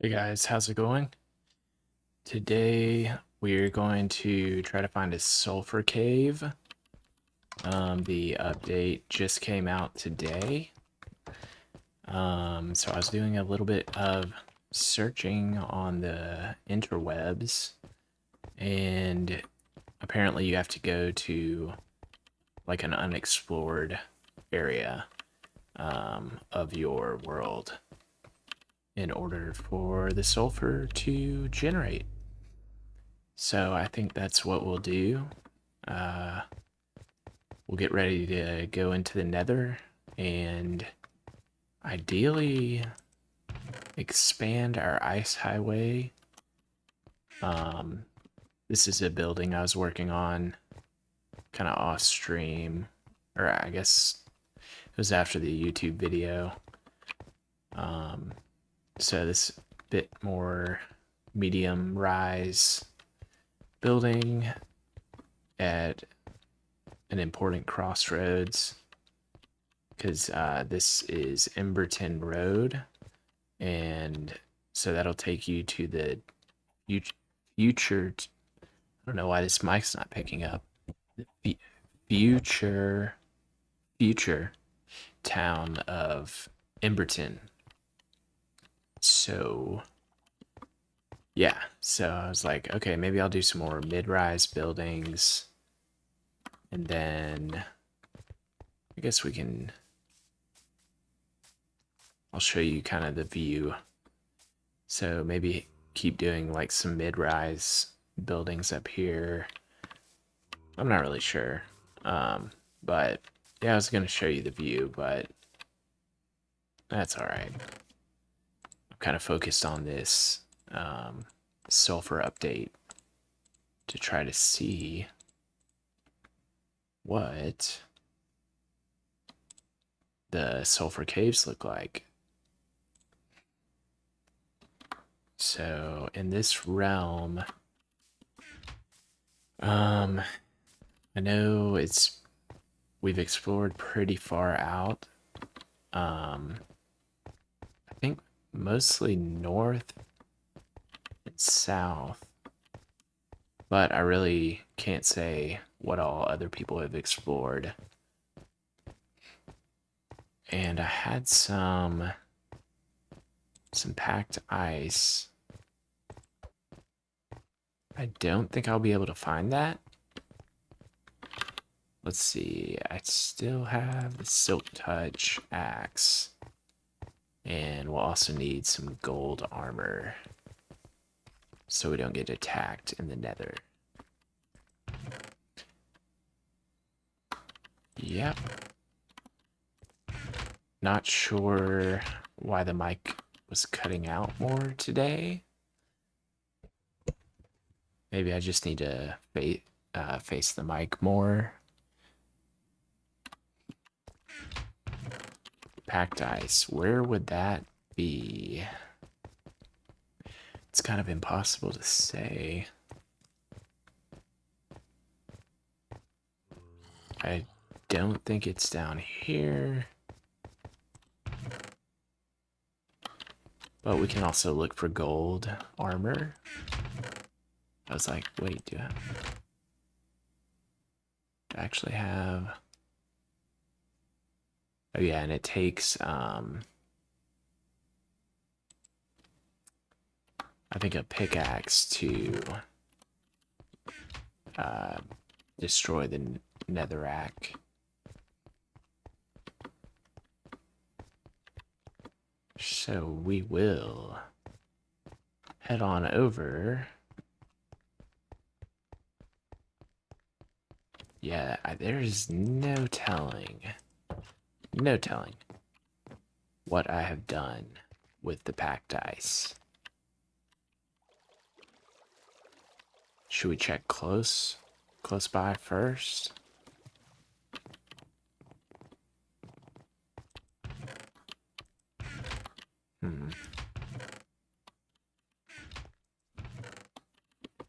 Hey guys, how's it going? Today we're going to try to find a sulfur cave. The update just came out today. So I was doing a little bit of searching on the interwebs, and apparently you have to go to like an unexplored area of your world in order for the sulfur to generate. So I think that's what we'll do. Uh, we'll get ready to go into the nether and ideally expand our ice highway. Um, this is a building I was working on kind of off stream, or I guess it was after the YouTube video. Um, so this bit more medium rise building at an important crossroads because this is Emberton Road, and so that'll take you to the future. I don't know why this mic's not picking up. The future, future town of Emberton. So yeah, so I was like, okay, maybe I'll do some more mid-rise buildings, and then I guess we can. I'll show you kind of the view. So maybe keep doing like some mid-rise buildings up here. I'm not really sure. But yeah, I was gonna show you the view, but that's all right. I'm kind of focused on this sulfur update to try to see what the sulfur caves look like. So in this realm, I know we've explored pretty far out. I think mostly north and south, but I really can't say what all other people have explored. And I had some packed ice. I don't think I'll be able to find that. Let's see. I still have the Silk Touch axe. And we'll also need some gold armor so we don't get attacked in the nether. Yep. Not sure why the mic was cutting out more today. Maybe I just need to face the mic more. Packed ice. Where would that be? It's kind of impossible to say. I don't think it's down here. But we can also look for gold armor. I was like, wait, do I actually have... Oh yeah, and it takes, I think a pickaxe to destroy the netherrack. So we will head on over. Yeah, there's no telling what I have done with the packed ice. Should we check close by first?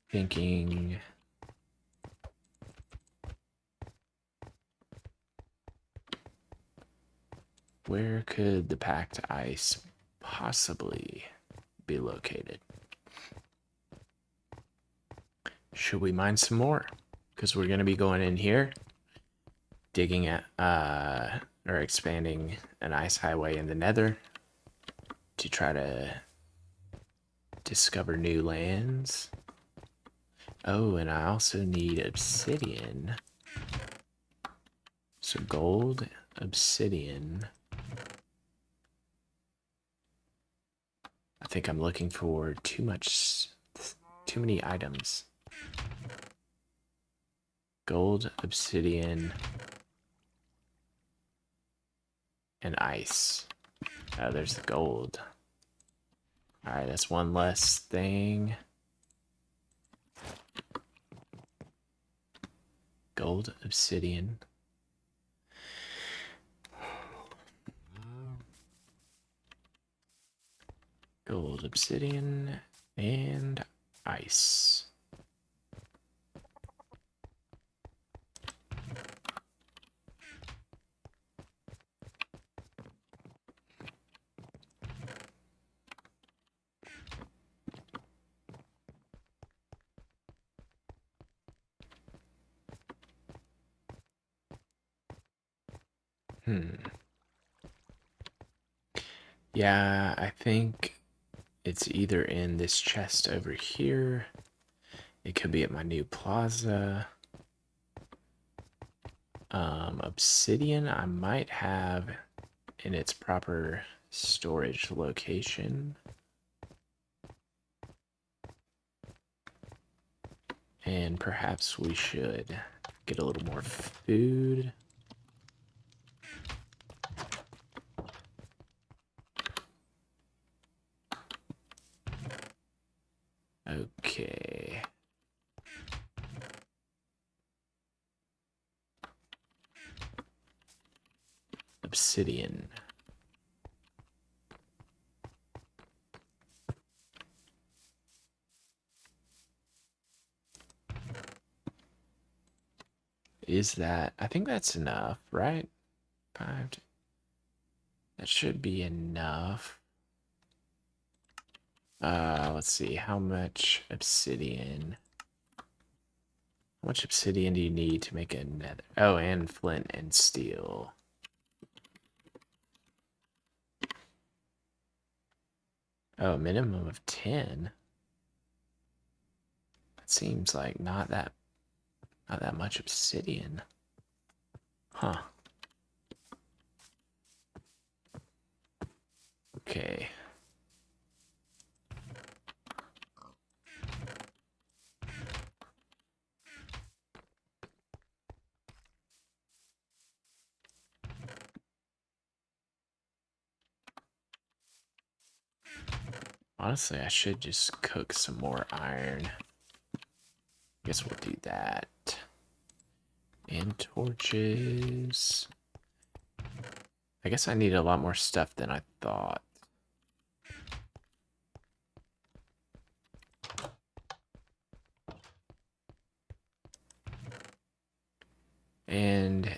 Thinking where could the packed ice possibly be located. Should we mine some more? Because we're going to be going in here, digging at, or expanding an ice highway in the nether to try to discover new lands. Oh, and I also need obsidian. So gold, obsidian. I think I'm looking for too many items. Gold, obsidian, and ice. Oh, there's the gold. Alright, that's one less thing. Gold, obsidian. Gold, obsidian, and ice. Yeah, I think it's either in this chest over here. It could be at my new plaza. Obsidian I might have in its proper storage location. And perhaps we should get a little more food. Okay. Obsidian. Is that, I think that's enough, right? 5. That should be enough. Let's see, how much obsidian? How much obsidian do you need to make a nether? Oh, and flint and steel. Oh, minimum of 10. That seems like not that much obsidian. Huh. Okay. Honestly, I should just cook some more iron. Guess we'll do that. And torches. I guess I need a lot more stuff than I thought. And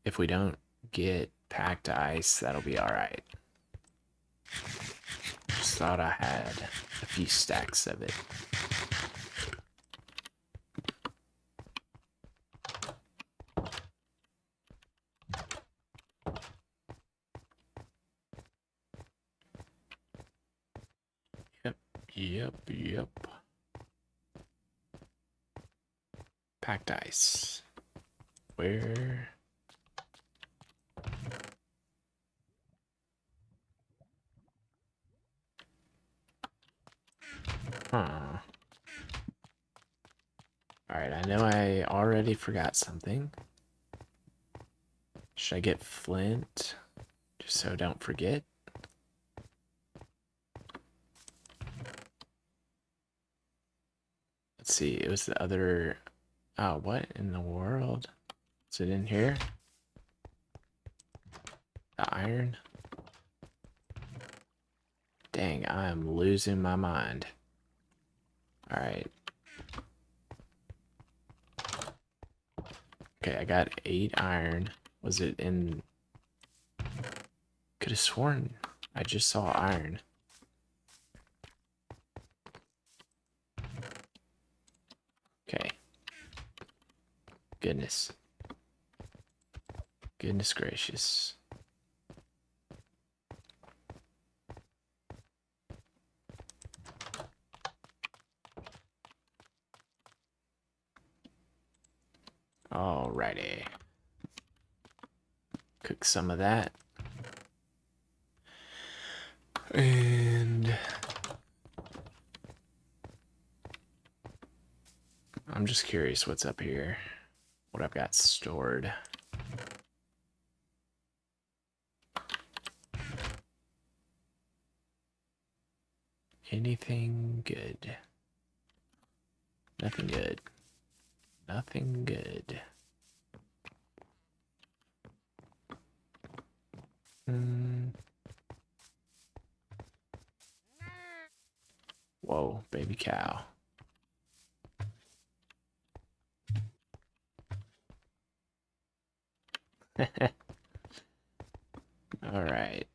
if we don't get packed ice, that'll be alright. Just thought I had a few stacks of it. Yep. Packed ice. Where? Huh. Alright, I know I already forgot something. Should I get flint? Just so I don't forget. Let's see, it was the other... Oh, what in the world? Is it in here? The iron? Dang, I am losing my mind. Alright. Okay, I got 8 iron. Was it in... Could have sworn I just saw iron. goodness. Goodness gracious. Alrighty. Cook some of that. And I'm just curious what's up here. What I've got stored. Anything good? Nothing good. Nothing good. Whoa, baby cow. All right.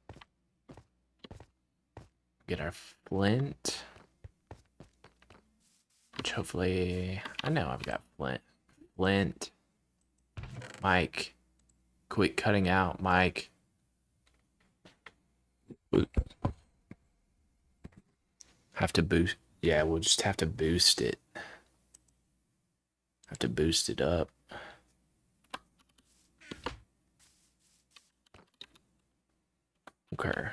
Get our flint. Which hopefully, I know I've got flint. Flint. Mike. Quit cutting out, Mike. Have to boost. Yeah, we'll just have to boost it. Have to boost it up. Okay.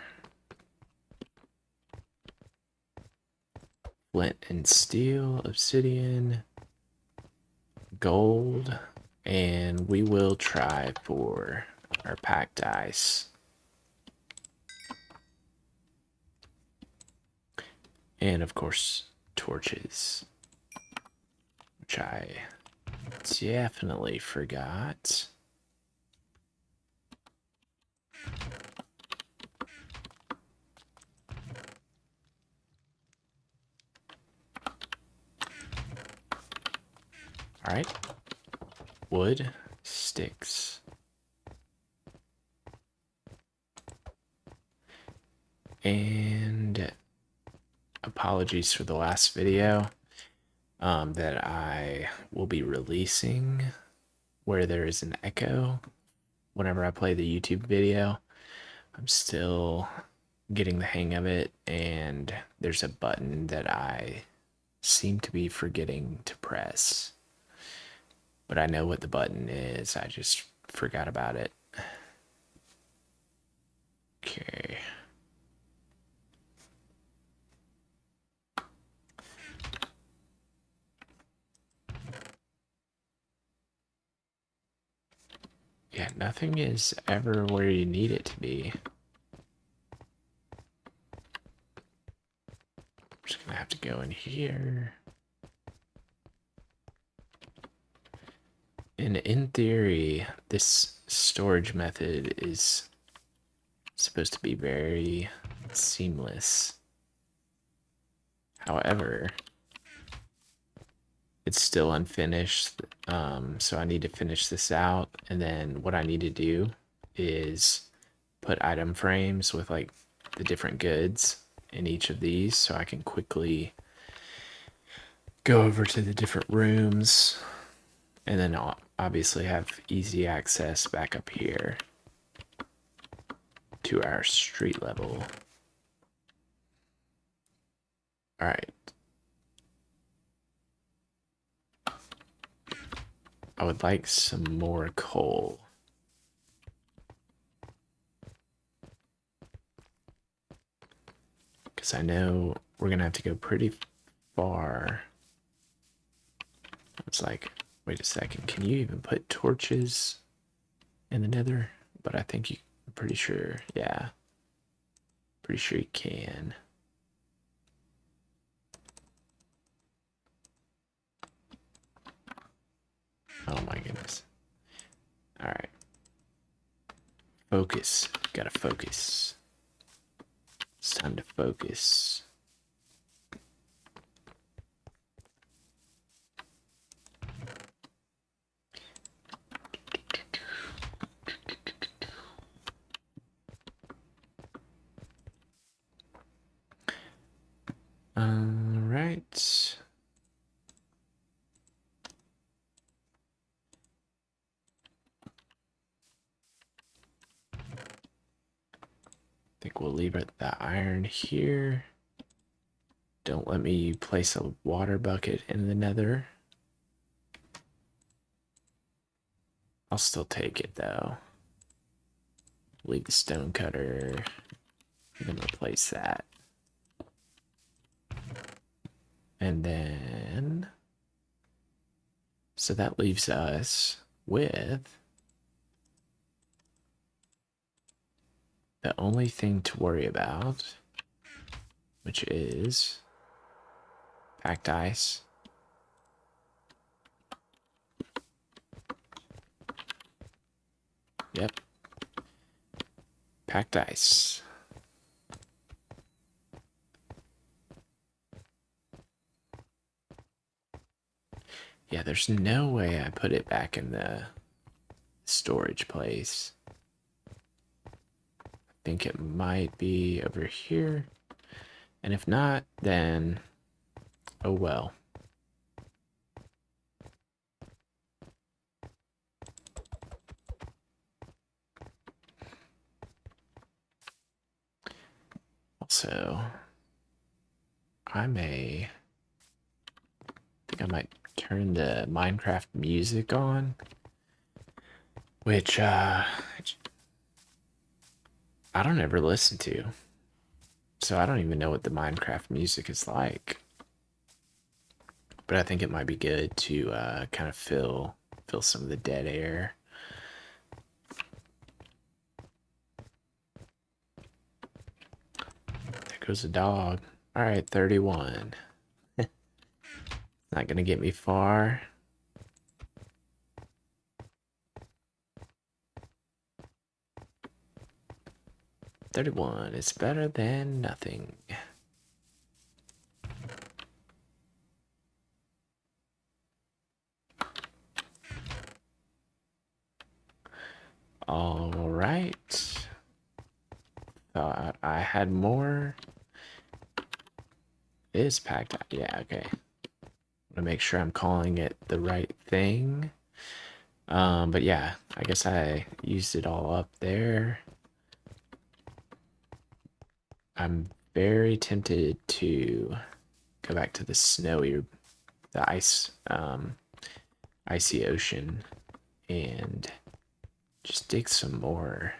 Flint and steel, obsidian, gold, and we will try for our packed ice. And of course, torches, which I definitely forgot. All right, wood, sticks. And apologies for the last video that I will be releasing where there is an echo whenever I play the YouTube video. I'm still getting the hang of it, and there's a button that I seem to be forgetting to press. But I know what the button is, I just forgot about it. Okay. Yeah, nothing is ever where you need it to be. I'm just gonna have to go in here. And in theory, this storage method is supposed to be very seamless. However, it's still unfinished, so I need to finish this out, and then what I need to do is put item frames with like the different goods in each of these so I can quickly go over to the different rooms, and then I'll obviously have easy access back up here to our street level. All right. I would like some more coal. Because I know we're going to have to go pretty far. It's like, wait a second, can you even put torches in the nether? But I think you, I'm pretty sure, yeah. Pretty sure you can. Oh my goodness. All right. Focus. Gotta focus. It's time to focus. All right. think we'll leave it the iron here. Don't let me place a water bucket in the nether. I'll still take it though. Leave the stone cutter. I'm gonna replace that. And then, so that leaves us with the only thing to worry about, which is packed ice. Yep. Packed ice. Yeah, there's no way I put it back in the storage place. I think it might be over here. And if not, then oh well. Also, I think I might turn the Minecraft music on, which I don't ever listen to. So I don't even know what the Minecraft music is like. But I think it might be good to kind of fill some of the dead air. There goes a dog. All right, 31. Not gonna get me far. $31 is better than nothing. All right. Thought I had more. It is packed. Yeah, okay. To make sure I'm calling it the right thing. But yeah, I guess I used it all up there. I'm very tempted to go back to the icy ocean and just dig some more.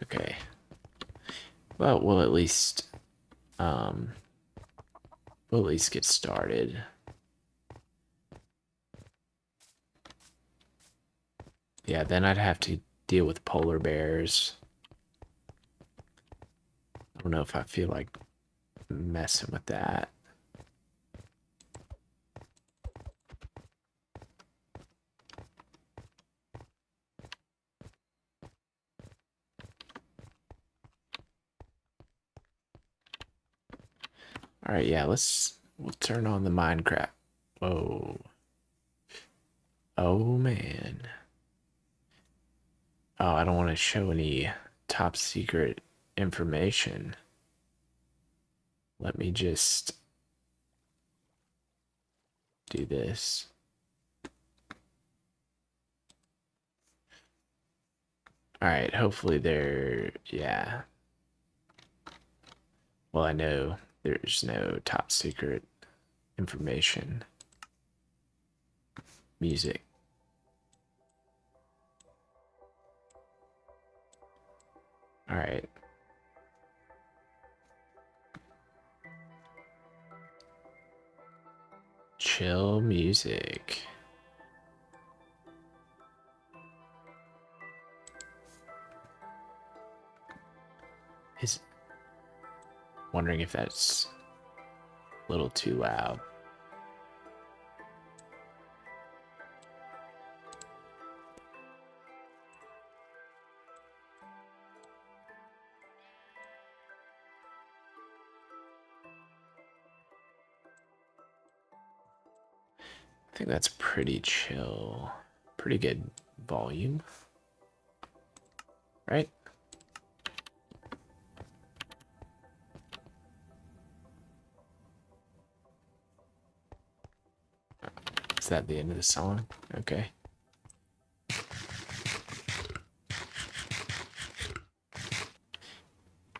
Okay. Well, we'll at least get started. Yeah, then I'd have to deal with polar bears. I don't know if I feel like messing with that. All right, yeah, we'll turn on the Minecraft. Whoa. Oh man. Oh, I don't want to show any top secret information. Let me just do this. All right, hopefully yeah. Well, I know there's no top secret information. Music. All right. Chill music. Is wondering if that's a little too loud. I think that's pretty chill. Pretty good volume. Right? Is that the end of the song? Okay.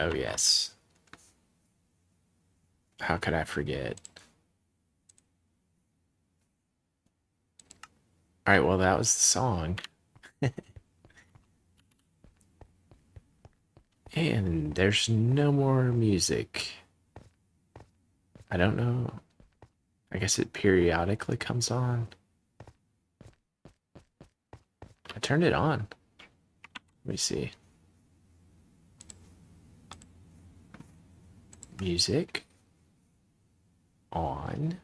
Oh, yes. How could I forget? All right, well, that was the song. And there's no more music. I don't know. I guess it periodically comes on. I turned it on. Let me see. Music on.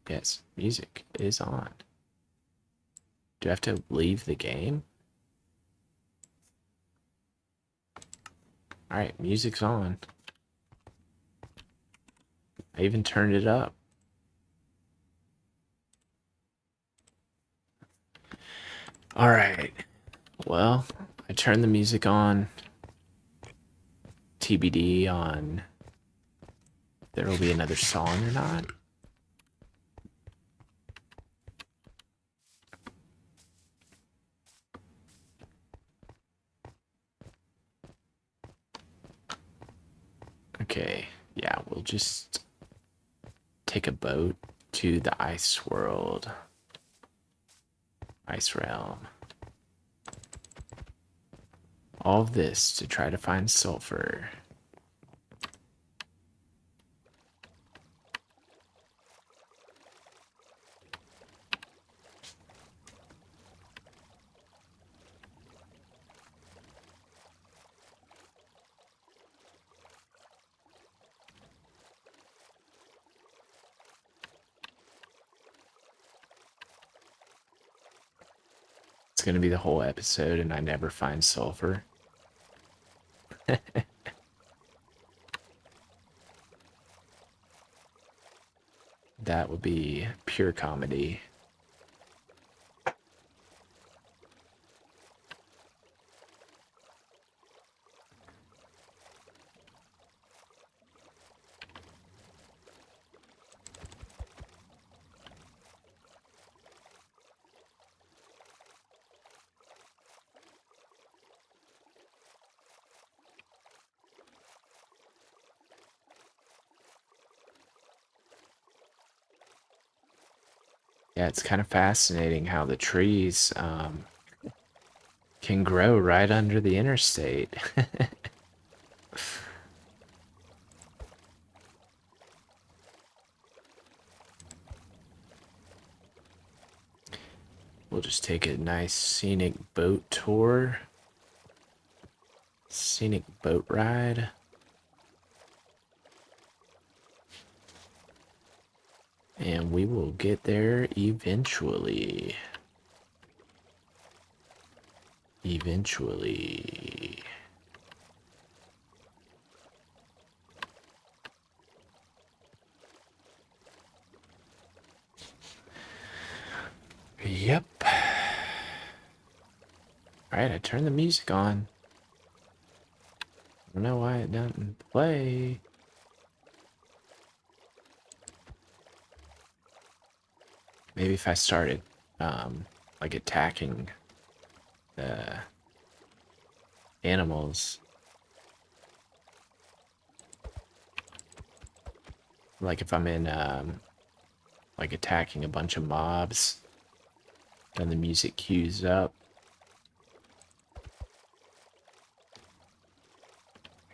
Yes, music is on. Do I have to leave the game? All right, music's on. I even turned it up. All right. Well, I turned the music on. TBD on there will be another song or not. Okay, yeah, we'll just take a boat to the ice world. Ice realm. All of this to try to find sulfur. It's gonna be the whole episode and I never find sulfur. That would be pure comedy. Yeah, it's kind of fascinating how the trees can grow right under the interstate. We'll just take a nice scenic boat tour. Scenic boat ride. And we will get there eventually. Eventually. Yep. Alright, I turned the music on. I don't know why it doesn't play. Maybe if I started, like attacking the animals. Like if I'm in, like attacking a bunch of mobs, then the music cues up. I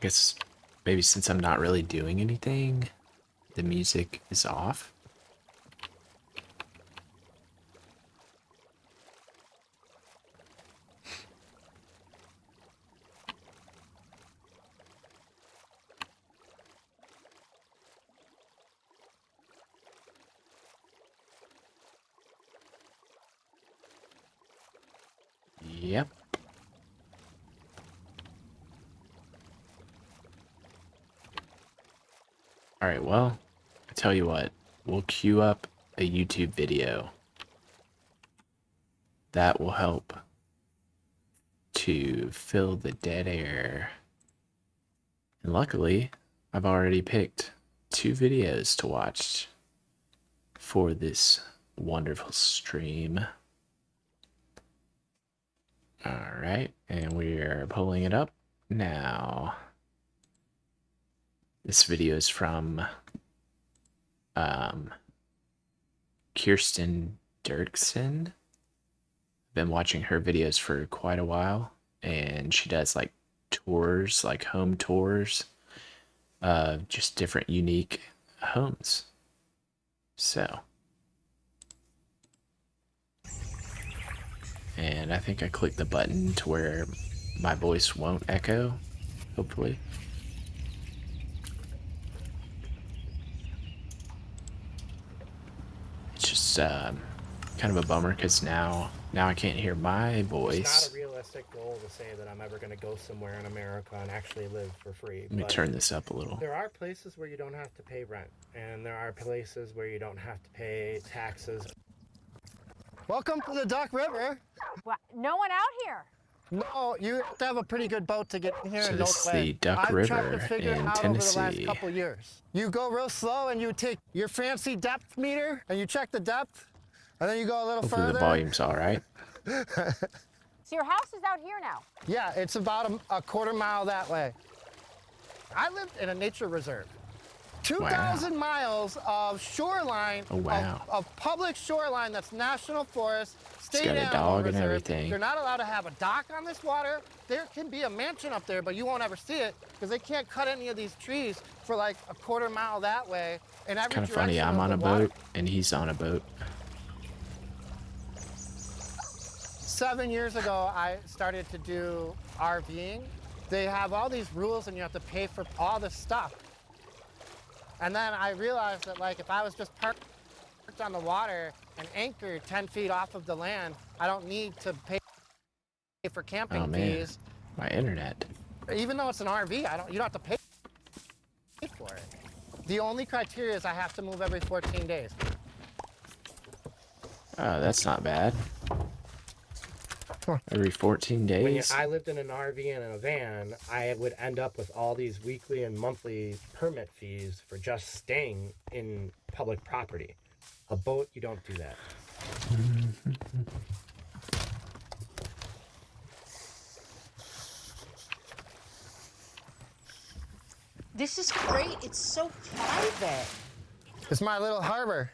guess maybe since I'm not really doing anything, the music is off. Yep. Alright, well, I tell you what, we'll queue up a YouTube video. That will help to fill the dead air. And luckily, I've already picked 2 videos to watch for this wonderful stream. All right, and we're pulling it up now. This video is from Kirsten Dirksen. I've been watching her videos for quite a while, and she does like tours, like home tours of just different unique homes. So, and I think I clicked the button to where my voice won't echo, hopefully. It's just kind of a bummer because now I can't hear my voice. It's not a realistic goal to say that I'm ever going to go somewhere in America and actually live for free. Let me turn this up a little. There are places where you don't have to pay rent, and there are places where you don't have to pay taxes. Welcome to the Duck River. Well, no one out here. No, you have to have a pretty good boat to get in here. So and this is way. the Duck I've tried River to figure in it out Tennessee. over the last couple years. You go real slow and you take your fancy depth meter and you check the depth, and then you go a little Hopefully further. the volume's all right. So your house is out here now. Yeah, it's about a quarter mile that way. I lived in a nature reserve. 2,000 miles of shoreline, of public shoreline that's national forest, state got a animal dog and reserve. everything. You're not allowed to have a dock on this water. There can be a mansion up there, but you won't ever see it because they can't cut any of these trees for like a quarter mile that way. In every Kind of funny, I'm on a boat and he's on a boat. 7 years ago, I started to do RVing. They have all these rules and you have to pay for all this stuff. And then I realized that like if I was just parked on the water and anchored 10 feet off of the land, I don't need to pay for camping fees. My internet. Even though it's an RV, you don't have to pay for it. The only criteria is I have to move every 14 days. Oh, that's not bad. Every 14 days? When I lived in an RV and in a van, I would end up with all these weekly and monthly permit fees for just staying in public property. A boat, you don't do that. This is great. It's so private. It's my little harbor.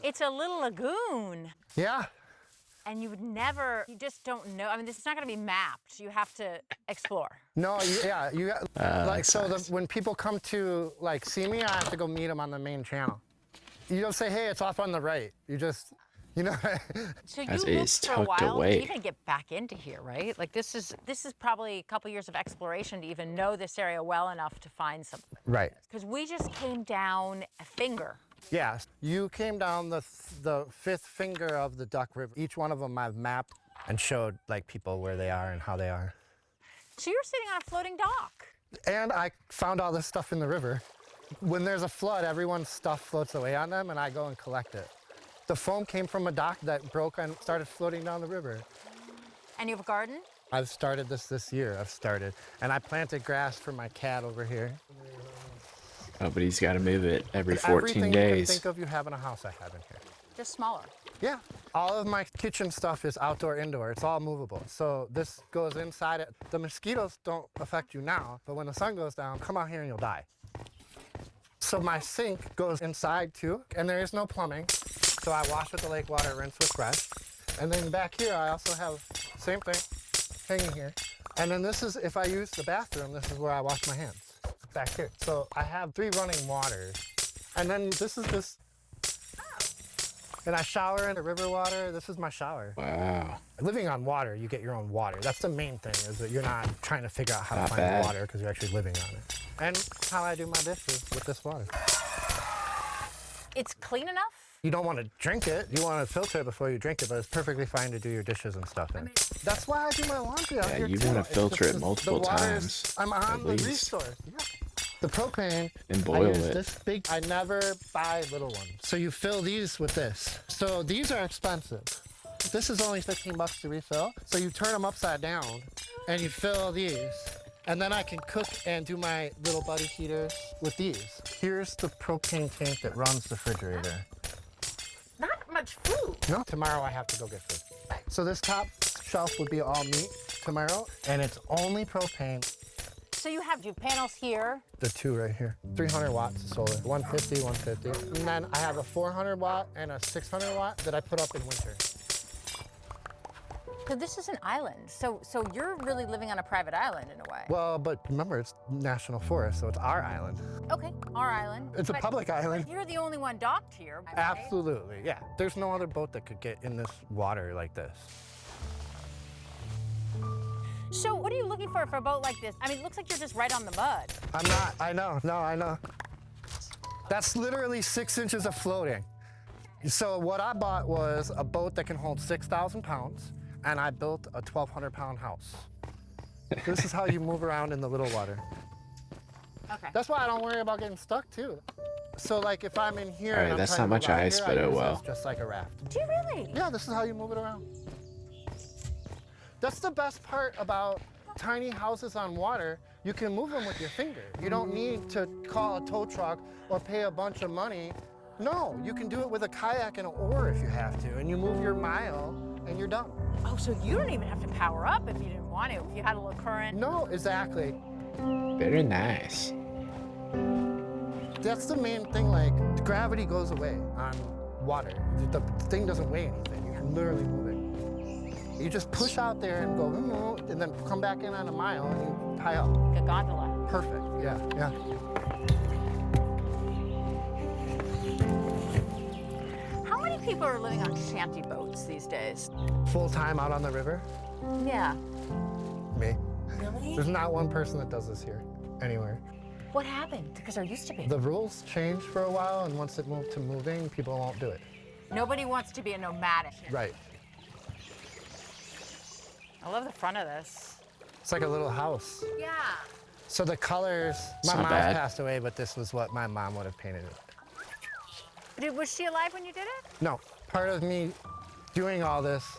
It's a little lagoon. Yeah. And you just don't know. I mean, this is not going to be mapped. You have to explore. No, when people come to like see me, I have to go meet them on the main channel. You don't say, hey, it's off on the right. You just, you know. So you looked for a while to even get back into here, right? Like this is probably a couple years of exploration to even know this area well enough to find something. Right. Because we just came down a finger. Yeah, you came down the fifth finger of the Duck River. Each one of them I've mapped and showed like people where they are and how they are. So you're sitting on a floating dock. And I found all this stuff in the river. When there's a flood, everyone's stuff floats away on them and I go and collect it. The foam came from a dock that broke and started floating down the river. And you have a garden? I've started this year. And I planted grass for my cat over here. Oh, but he's got to move it every 14 Everything days. you can think of you have in a house I have in here. Just smaller. Yeah. All of my kitchen stuff is outdoor, indoor. It's all movable. So this goes inside it. The mosquitoes don't affect you now, but when the sun goes down, come out here and you'll die. So my sink goes inside too, and there is no plumbing. So I wash with the lake water, rinse with fresh. And then back here, I also have same thing hanging here. And then this is, if I use the bathroom, this is where I wash my hands. Back here. So I have 3 running waters. And then this is this. And I shower in the river water. This is my shower. Wow. Living on water, you get your own water. That's the main thing, is that you're not trying to figure out how to find water because you're actually living on it. And how I do my dishes with this water. It's clean enough? You don't want to drink it. You want to filter it before you drink it, but it's perfectly fine to do your dishes and stuff in. That's why I do my laundry out here. Yeah, you want to filter it multiple times. I'm on the resource. Yeah. The propane, and boil I use it. This big, I never buy little ones. So you fill these with this. So these are expensive. This is only 15 bucks to refill. So you turn them upside down and you fill these. And then I can cook and do my little buddy heaters with these. Here's the propane tank that runs the refrigerator. Not much food. No, tomorrow I have to go get food. So this top shelf would be all meat tomorrow, and it's only propane. So you have your panels here. The two right here. 300 watts of solar, 150, 150. And then I have a 400 watt and a 600 watt that I put up in winter. So this is an island. So you're really living on a private island in a way. Well, but remember, it's national forest, so it's our island. Okay, our island. It's a public island. You're the only one docked here. Right? Absolutely, yeah. There's no other boat that could get in this water like this. So what are you looking for a boat like this? I mean, it looks like you're just right on the mud. I'm not, I know, no, I know. That's literally 6 inches of floating. So what I bought was a boat that can hold 6,000 pounds, and I built a 1,200 pound house. This is how you move around in the little water. Okay. That's why I don't worry about getting stuck too. So like if I'm in here, All right, and I'm that's trying not to much move out ice, here, but I oh use well. this just like a raft. Do you really? Yeah, this is how you move it around. That's the best part about tiny houses on water. You can move them with your finger. You don't need to call a tow truck or pay a bunch of money. No, you can do it with a kayak and an oar if you have to, and you move your mile and you're done. Oh, so you don't even have to power up if you didn't want to, if you had a little current. No, exactly. Very nice. That's the main thing, like gravity goes away on water. The thing doesn't weigh anything. You're literally moving. You just push out there and go, and then come back in on a mile and you tie up. Like a gondola. Perfect, yeah, yeah. How many people are living on shanty boats these days? Full time out on the river? Yeah. Me. Really? There's not one person that does this here, anywhere. What happened? Because there used to be. The rules changed for a while, and once it moved to moving, people won't do it. Nobody wants to be a nomadic. Right. I love the front of this. It's like a little house. Yeah. So the colors, my not mom's bad. passed away, but this was what my mom would have painted it. Was she alive when you did it? No, part of me doing all this,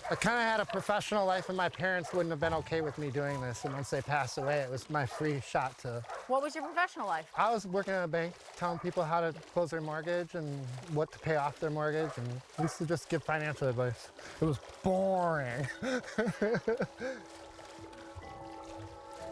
I kind of had a professional life, and my parents wouldn't have been okay with me doing this. And once they passed away, it was my free shot to. What was your professional life? I was working at a bank, telling people how to close their mortgage and what to pay off their mortgage, and I used to just give financial advice. It was boring.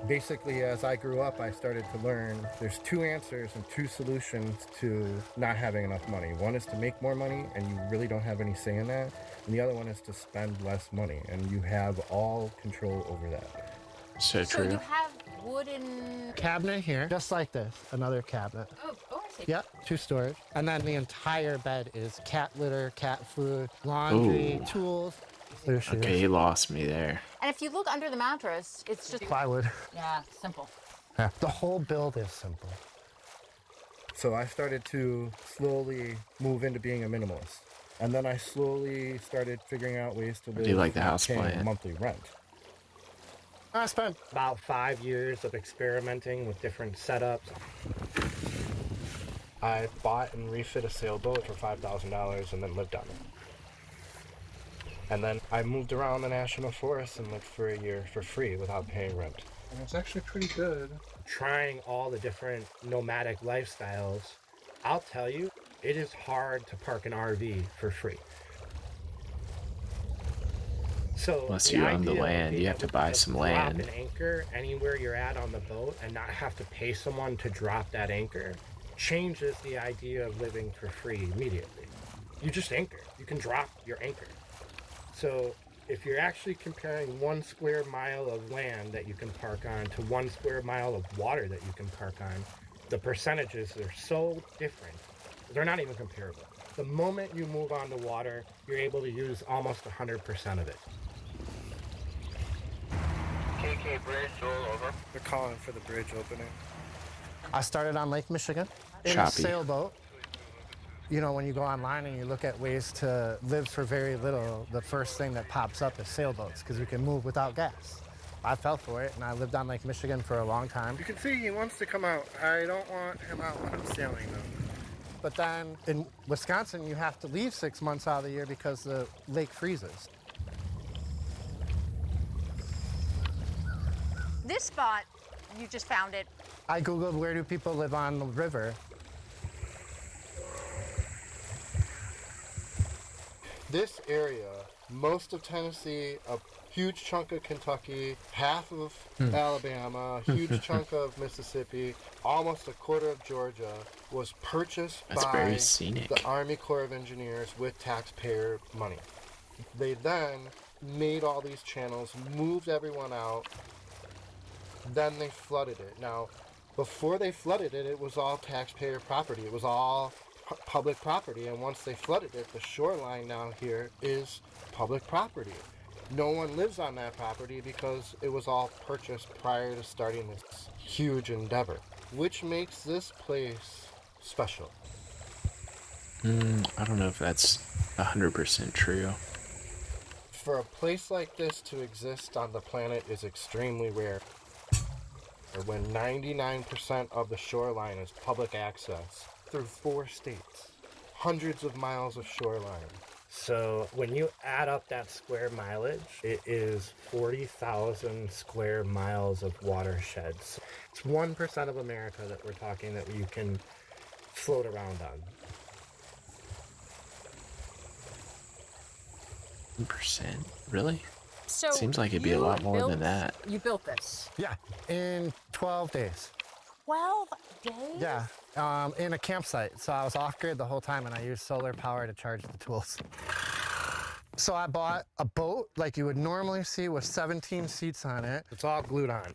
Basically, as I grew up, I started to learn there's two answers and two solutions to not having enough money. One is to make more money, and you really don't have any say in that. And the other one is to spend less money, and you have all control over that. So So true. you have wooden. Cabinet here, just like this, another cabinet. Oh, I see. Yep, 2 storage. And then the entire bed is cat litter, cat food, laundry, Ooh. tools. There she Okay, is. he lost me there. And if you look under the mattress, it's just. Plywood. Yeah, simple. Yeah. The whole build is simple. So I started to slowly move into being a minimalist. And then I slowly started figuring out ways to live do you like the without house paying plan? monthly rent. I spent About 5 years of experimenting with different setups. I bought and refit a sailboat for $5,000 and then lived on it. And then I moved around the national forest and lived for a year for free without paying rent. And it's actually pretty good. Trying all the different nomadic lifestyles, I'll tell you, it is hard to park an RV for free. So Unless the you own the idea of land, being you have able to buy just some drop land. an anchor anywhere you're at on the boat and not have to pay someone to drop that anchor changes the idea of living for free immediately. You just anchor. You can drop your anchor. So if you're actually comparing 1 square mile of land that you can park on to 1 square mile of water that you can park on, the percentages are so different. They're not even comparable. The moment you move onto water, you're able to use almost 100% of it. KK Bridge, Joel, over. They're calling for the bridge opening. I started on Lake Michigan in a Choppy. sailboat. You know, when you go online and you look at ways to live for very little, the first thing that pops up is sailboats, because you can move without gas. I fell for it, and I lived on Lake Michigan for a long time. You can see he wants to come out. I don't want him out when I'm sailing, though. But then in Wisconsin, you have to leave 6 months out of the year because the lake freezes. This spot, you just found it. I Googled where do people live on the river. This area most of Tennessee, a huge chunk of Kentucky, half of Alabama, a huge chunk of Mississippi, almost a quarter of Georgia was purchased That's by very scenic. the Army Corps of Engineers with taxpayer money. They then made all these channels, moved everyone out, then they flooded it. Now, before they flooded it, it was all taxpayer property. It was all public property, and once they flooded it, the shoreline now here is public property. No one lives on that property because it was all purchased prior to starting this huge endeavor, which makes this place special. I don't know if that's 100% true. For a place like this to exist on the planet is extremely rare. When 99% of the shoreline is public access through 4 states, hundreds of miles of shoreline. So when you add up that square mileage, it is 40,000 square miles of watersheds. It's 1% of America that we're talking that you can float around on. 1%? Really? So Seems like it'd be a lot more than that. You built this. Yeah, in 12 days. 12 days? Yeah, in a campsite. So I was off-grid the whole time, and I used solar power to charge the tools. So I bought a boat like you would normally see with 17 seats on it. It's all glued on,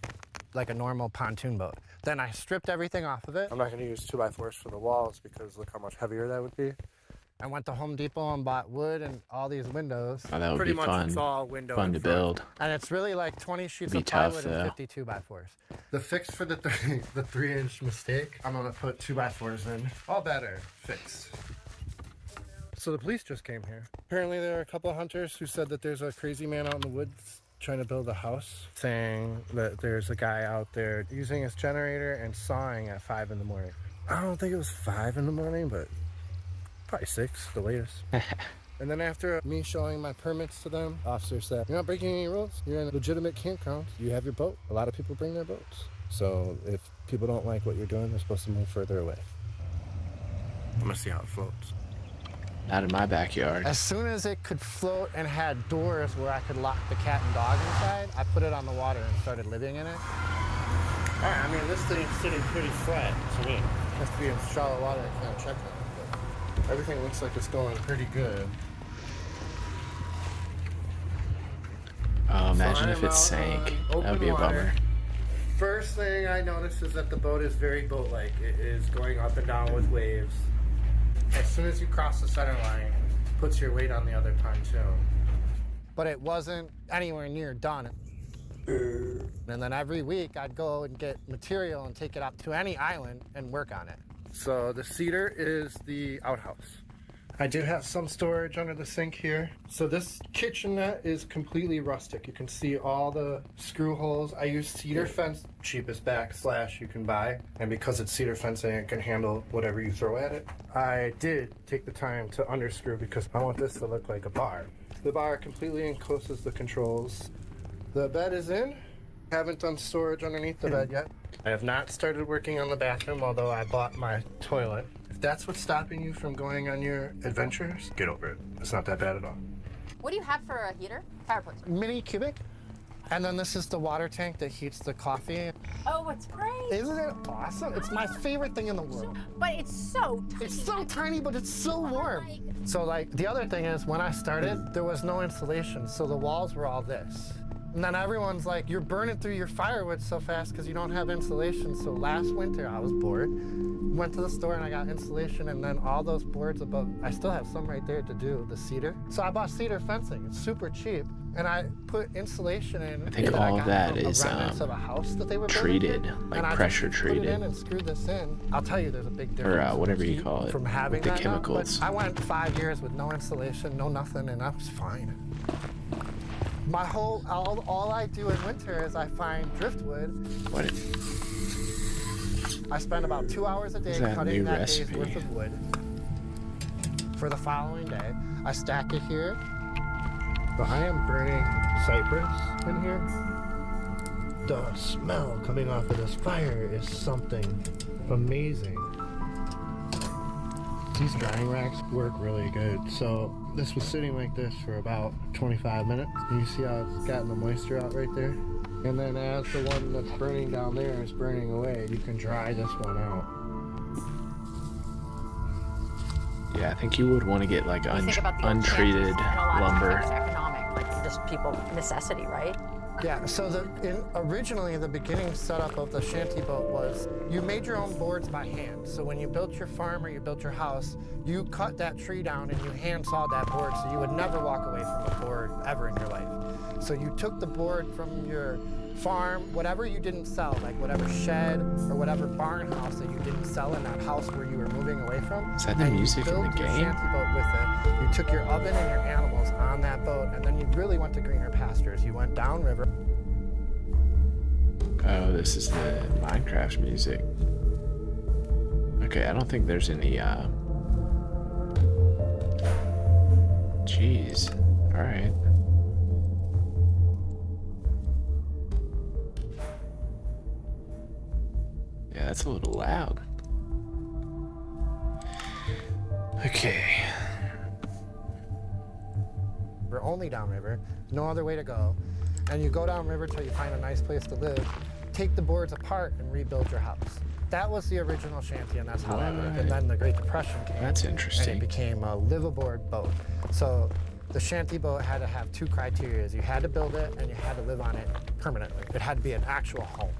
like a normal pontoon boat. Then I stripped everything off of it. I'm not going to use 2x4s for the walls because look how much heavier that would be. I went to Home Depot and bought wood and all these windows. Oh, that would Pretty be much fun. It's all window Fun in to front. build. And it's really like 20 sheets Be of tough, plywood though. and 50 2x4s. The fix for the 3-inch mistake, I'm gonna put 2x4s in. All better, fixed. So the police just came here. Apparently there are a couple of hunters who said that there's a crazy man out in the woods trying to build a house, saying that there's a guy out there using his generator and sawing at 5 in the morning. I don't think it was 5 in the morning, but probably 6, the latest. And then after me showing my permits to them, officer said, "You're not breaking any rules. You're in a legitimate campground. You have your boat." A lot of people bring their boats. So if people don't like what you're doing, they're supposed to move further away. I'm gonna see how it floats. Not in my backyard. As soon as it could float and had doors where I could lock the cat and dog inside, I put it on the water and started living in it. All right, I mean, this thing's sitting pretty flat to me. It has to be in shallow water. I can't check on it, but everything looks like it's going pretty good. Oh, imagine So if I'm it out sank. on That would be a open water. bummer. First thing I noticed is that the boat is very boat-like. It is going up and down with waves. As soon as you cross the center line, it puts your weight on the other pontoon. But it wasn't anywhere near done. And then every week I'd go and get material and take it up to any island and work on it. So the cedar is the outhouse. I do have some storage under the sink here. So this kitchenette is completely rustic. You can see all the screw holes. I use cedar fence, cheapest backslash you can buy. And because it's cedar fencing, it can handle whatever you throw at it. I did take the time to underscrew because I want this to look like a bar. The bar completely encloses the controls. The bed is in. Haven't done storage underneath the bed yet. I have not started working on the bathroom, although I bought my toilet. If that's what's stopping you from going on your adventures, get over it. It's not that bad at all. What do you have for a heater? Fireplace. Mini cubic. And then this is the water tank that heats the coffee. Oh, it's great. Isn't it awesome? It's my favorite thing in the world. But it's so tiny. It's so tiny, but it's so warm. So like, the other thing is when I started, there was no insulation. So the walls were all this. And then everyone's like, you're burning through your firewood so fast because you don't have insulation. So last winter, I was bored. Went to the store and I got insulation, and then all those boards above, I still have some right there to do the cedar. So I bought cedar fencing. It's super cheap. And I put insulation in. I think all of that is of a house that they were treated, building. like And I pressure just put it in treated. and screwed this in. I'll tell you, there's a big difference. Or whatever you call it, From having with the that now, chemicals. but I went 5 years with no insulation, no nothing, and I was fine. My whole, all I do in winter is I find driftwood. What? I spend about 2 hours a day Is that a cutting new that recipe? day's worth of wood. For the following day, I stack it here. But I am burning cypress in here. The smell coming off of this fire is something amazing. These drying racks work really good. So this was sitting like this for about 25 minutes. You see how it's gotten the moisture out right there? And then as the one that's burning down there is burning away, you can dry this one out. Yeah, I think you would want to get like You think about the old untreated shanties, and a lot of lumber. times economic, like just people necessity, right? Yeah, so originally the beginning setup of the shanty boat was you made your own boards by hand. So when you built your farm or you built your house, you cut that tree down and you hand sawed that board so you would never walk away from a board ever in your life. So you took the board from your farm, whatever you didn't sell, like whatever shed or whatever barn house that you didn't sell in that house where you were moving away from. Is that the and music you in the built your game? shanty boat with it. You took your oven and your animals on that boat, and then you really went to greener pastures. You went downriver. Oh, this is the Minecraft music. Okay, I don't think there's any, Jeez. Alright. Yeah, that's a little loud. Okay. We're only downriver, no other way to go. And you go downriver till you find a nice place to live, take the boards apart and rebuild your house. That was the original shanty, and that's how that worked. And then the Great Depression came. That's And interesting. it became a liveaboard boat. So the shanty boat had to have two criteria. You had to build it and you had to live on it permanently. It had to be an actual home.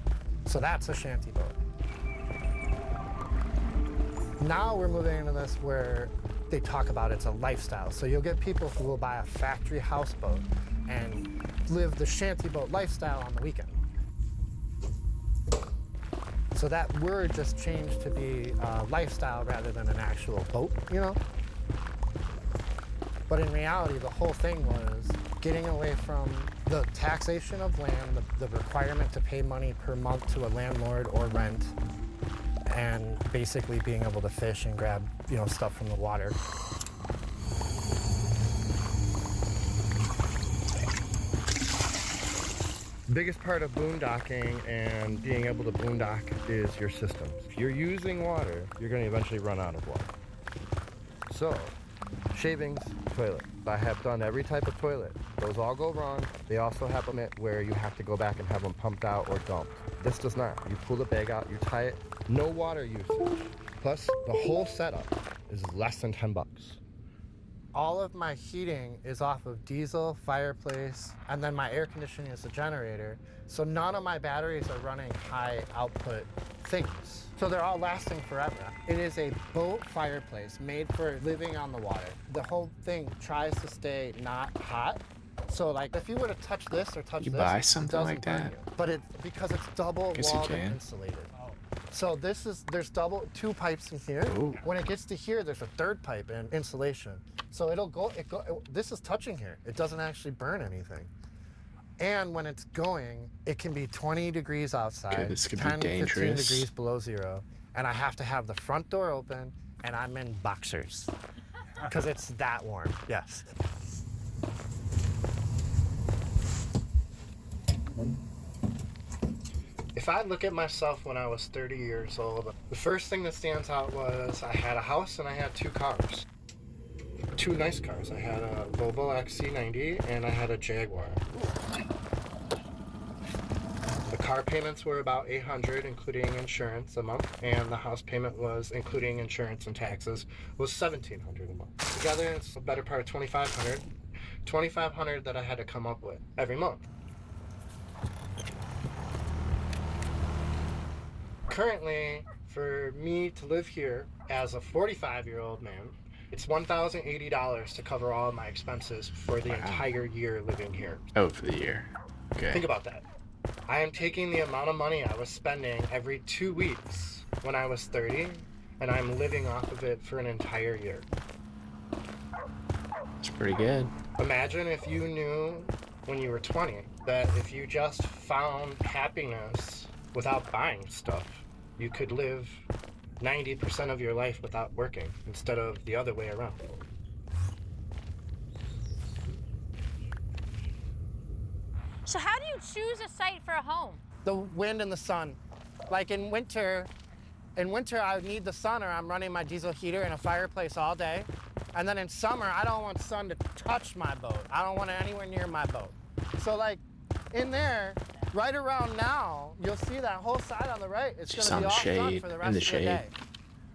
So that's a shanty boat. Now we're moving into this where they talk about it's a lifestyle. So you'll get people who will buy a factory houseboat and live the shanty boat lifestyle on the weekend. So that word just changed to be lifestyle rather than an actual boat, you know? But in reality, the whole thing was getting away from the taxation of land, the requirement to pay money per month to a landlord or rent, and basically being able to fish and grab, you know, stuff from the water. Biggest part of boondocking and being able to boondock is your systems. If you're using water, you're going to eventually run out of water. So, shavings, toilet. I have done every type of toilet. Those all go wrong. They also have a limit where you have to go back and have them pumped out or dumped. This does not. You pull the bag out, you tie it, no water usage. Plus, the whole setup is less than 10 bucks. All of my heating is off of diesel, fireplace, and then my air conditioning is a generator. So none of my batteries are running high output things. So they're all lasting forever. It is a boat fireplace made for living on the water. The whole thing tries to stay not hot. So like if you were to touch this or touch You this, buy it something doesn't like burn that? you. But it's because it's double Guess you walled and can. insulated. So there's two pipes in here. Ooh. When it gets to here, there's a third pipe and insulation. So this is touching here. It doesn't actually burn anything. And when it's going, it can be 20 degrees outside, Okay, this could be 10, 15 dangerous. degrees below zero. And I have to have the front door open and I'm in boxers because it's that warm, yes. If I look at myself when I was 30 years old, the first thing that stands out was I had a house and I had two cars. Two nice cars. I had a Volvo XC90 and I had a Jaguar. The car payments were about $800, including insurance a month, and the house payment was, including insurance and taxes, was $1,700 a month. Together, it's a better part of $2,500. $2,500 that I had to come up with every month. Currently, for me to live here as a 45-year-old man, it's $1,080 to cover all of my expenses for the entire year living here. Oh, for the year. Okay. Think about that. I am taking the amount of money I was spending every 2 weeks when I was 30, and I'm living off of it for an entire year. It's pretty good. Imagine if you knew when you were 20 that if you just found happiness without buying stuff, you could live 90% of your life without working instead of the other way around. So how do you choose a site for a home? The wind and the sun. Like in winter, In winter, I would need the sun, or I'm running my diesel heater in a fireplace all day. And then in summer, I don't want sun to touch my boat. I don't want it anywhere near my boat. So like in there, right around now, you'll see that whole side on the right. It's going to be all sun for the rest of the day.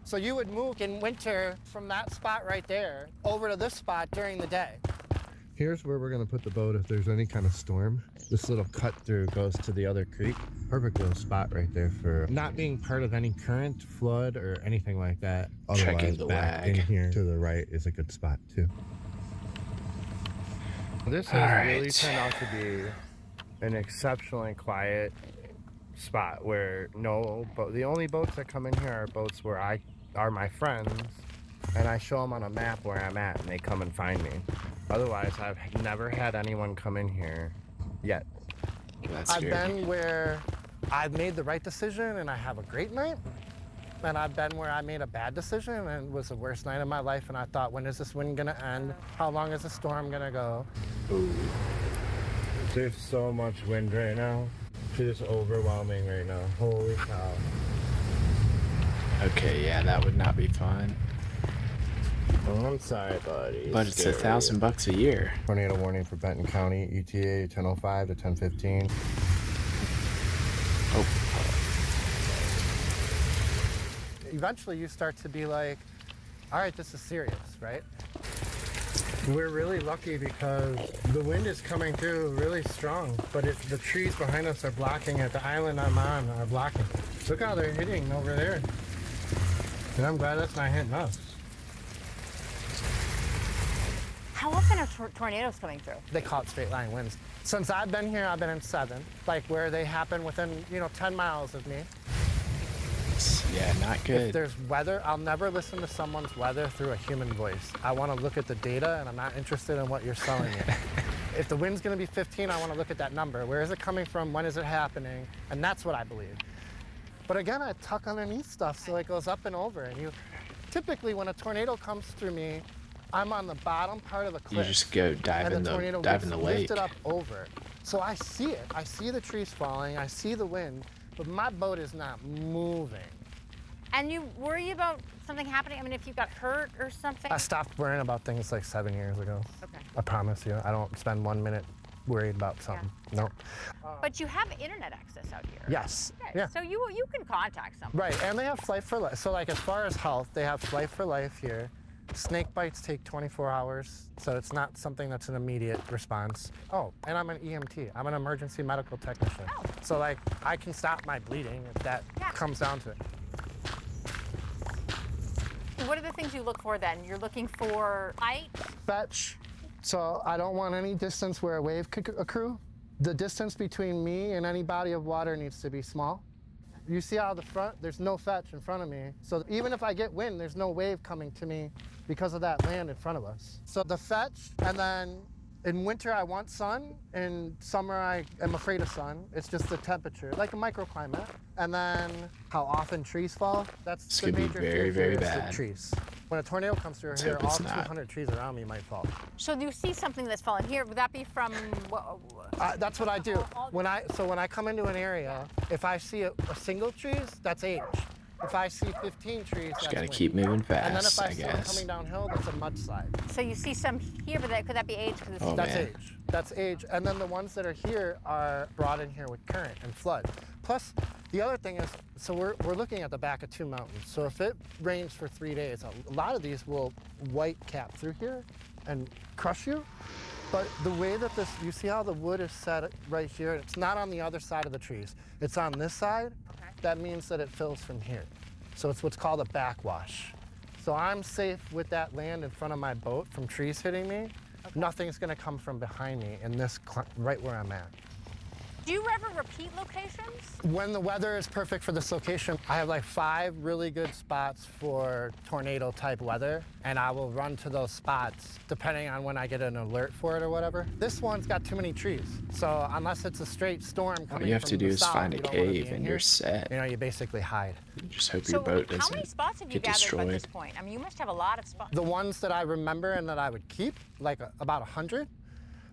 So you would move in winter from that spot right there over to this spot during the day. Here's where we're gonna put the boat if there's any kind of storm. This little cut through goes to the other creek. Perfect little spot right there for not being part of any current, flood, or anything like that. Otherwise, back in here to the right is a good spot too. This has really turned out to be an exceptionally quiet spot where the only boats that come in here are boats where I are my friends, and I show them on a map where I'm at, and they come and find me. Otherwise, I've never had anyone come in here yet. I've been where I've made the right decision and I have a great night. And I've been where I made a bad decision and it was the worst night of my life. And I thought, when is this wind gonna end? How long is the storm gonna go? Ooh. There's so much wind right now. It's just overwhelming right now. Holy cow. Okay, yeah, that would not be fun. Oh, I'm sorry, buddy. But it's $1,000 a year. Tornado warning for Benton County, ETA 10:05 to 10:15. Oh. Eventually you start to be like, all right, this is serious, right? We're really lucky because the wind is coming through really strong, but the trees behind us are blocking it. The island I'm on are blocking. Look how they're hitting over there. And I'm glad that's not hitting us. How often are tornadoes coming through? They call it straight line winds. Since I've been here, I've been in 7, like where they happen within, 10 miles of me. Yeah, not good. If there's weather, I'll never listen to someone's weather through a human voice. I want to look at the data, and I'm not interested in what you're selling me. If the wind's going to be 15, I want to look at that number. Where is it coming from? When is it happening? And that's what I believe. But again, I tuck underneath stuff so it goes up and over. And typically, when a tornado comes through me, I'm on the bottom part of the cliff. You just go dive in the lake. Lifted up over. So I see it. I see the trees falling. I see the wind, but my boat is not moving. And you worry about something happening? I mean, if you got hurt or something? I stopped worrying about things like 7 years ago. Okay. I promise you. I don't spend 1 minute worried about something. Yeah. Nope. But you have internet access out here. Yes. Okay. Yeah. So you can contact someone. Right, and they have Flight for Life. So like as far as health, they have Flight for Life here. Snake bites take 24 hours, so it's not something that's an immediate response. Oh, and I'm an EMT. I'm an emergency medical technician. Oh. So like I can stop my bleeding if that comes down to it. What are the things you look for then? You're looking for height? Fetch. So I don't want any distance where a wave could accrue. The distance between me and any body of water needs to be small. You see how the front, there's no fetch in front of me. So even if I get wind, there's no wave coming to me because of that land in front of us. So the fetch, and then in winter I want sun, in summer I am afraid of sun. It's just the temperature, like a microclimate. And then how often trees fall, that's the major very, very bad. Trees. When a tornado comes through here, all 200 trees around me might fall. So you see something that's fallen here, would that be from that's what I do. When I come into an area, if I see a single trees, that's age. If I see 15 trees, Just that's gotta wind. keep moving fast, And then if I see them guess. coming downhill, that's a mudslide. So you see some here, but could that be age? Oh, That's man. age. That's age. And then the ones that are here are brought in here with current and flood. Plus, the other thing is, so we're looking at the back of 2 mountains. So if it rains for 3 days, a lot of these will white cap through here and crush you. But the way that you see how the wood is set right here, it's not on the other side of the trees. It's on this side. Okay. That means that it fills from here. So it's what's called a backwash. So I'm safe with that land in front of my boat from trees hitting me. Okay. Nothing's gonna come from behind me in this, right where I'm at. Do you ever repeat locations? When the weather is perfect for this location, I have like 5 really good spots for tornado type weather, and I will run to those spots depending on when I get an alert for it or whatever. This one's got too many trees, so unless it's a straight storm coming from the south, all you have to do is find a you don't wanna be cave in and here. you're set. You basically hide. You just hope So your boat how many doesn't spots have you get gathered by this destroyed. point? I mean, you must have a lot of spots. The ones that I remember and that I would keep, like about 100,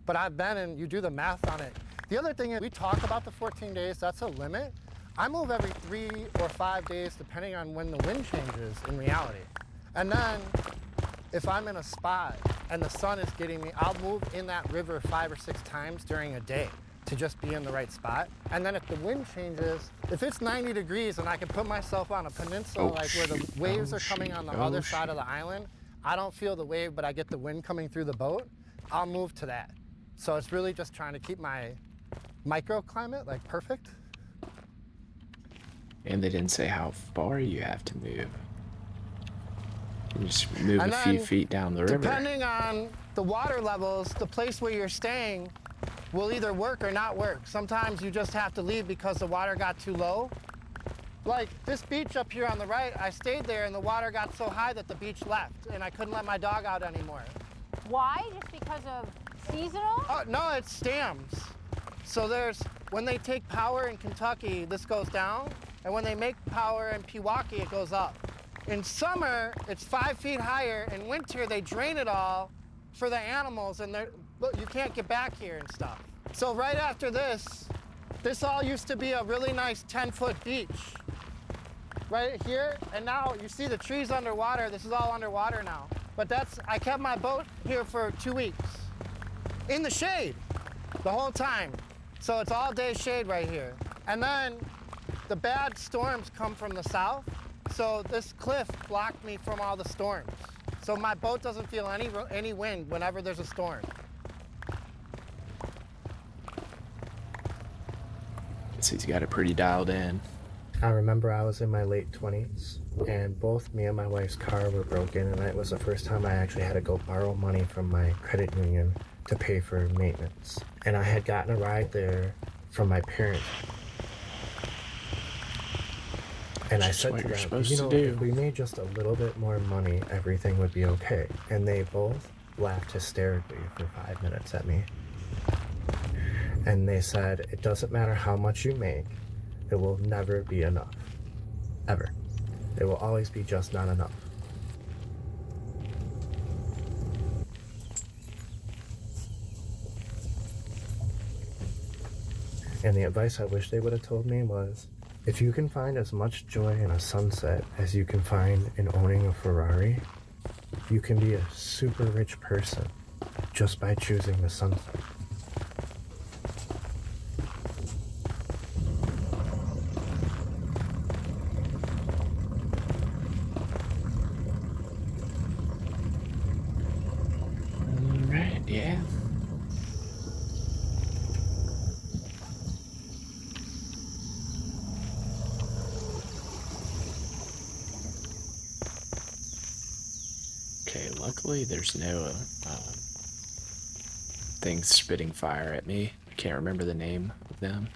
but I've been, and you do the math on it. The other thing is, we talk about the 14 days, that's a limit. I move every 3 or 5 days depending on when the wind changes in reality. And then if I'm in a spot and the sun is getting me, I'll move in that river 5 or 6 times during a day to just be in the right spot. And then if the wind changes, if it's 90 degrees and I can put myself on a peninsula where the waves are coming on the other side of the island, I don't feel the wave, but I get the wind coming through the boat, I'll move to that. So it's really just trying to keep my microclimate like perfect. And they didn't say how far you have to move. You just move And a few then, feet down the river. Depending on the water levels, the place where you're staying will either work or not work. Sometimes you just have to leave because the water got too low. Like this beach up here on the right, I stayed there and the water got so high that the beach left and I couldn't let my dog out anymore. Why? Just because of seasonal? Oh, no, it's dams. So when they take power in Kentucky, this goes down. And when they make power in Pewaukee, it goes up. In summer, it's 5 feet higher. In winter, they drain it all for the animals, and look, you can't get back here and stuff. So right after this all used to be a really nice 10-foot beach. Right here, and now you see the trees underwater. This is all underwater now. But I kept my boat here for 2 weeks. In the shade, the whole time. So it's all day shade right here. And then the bad storms come from the south, so this cliff blocked me from all the storms. So my boat doesn't feel any wind whenever there's a storm. So he's got it pretty dialed in. I remember I was in my late 20s, and both me and my wife's car were broken, and it was the first time I actually had to go borrow money from my credit union to pay for maintenance. And I had gotten a ride there from my parents. And I said to them, if we made just a little bit more money, everything would be okay. And they both laughed hysterically for 5 minutes at me. And they said, it doesn't matter how much you make, it will never be enough. Ever. It will always be just not enough. And the advice I wish they would have told me was, if you can find as much joy in a sunset as you can find in owning a Ferrari, you can be a super rich person just by choosing the sunset. Right, yeah. Okay, luckily there's no things spitting fire at me. I can't remember the name of them.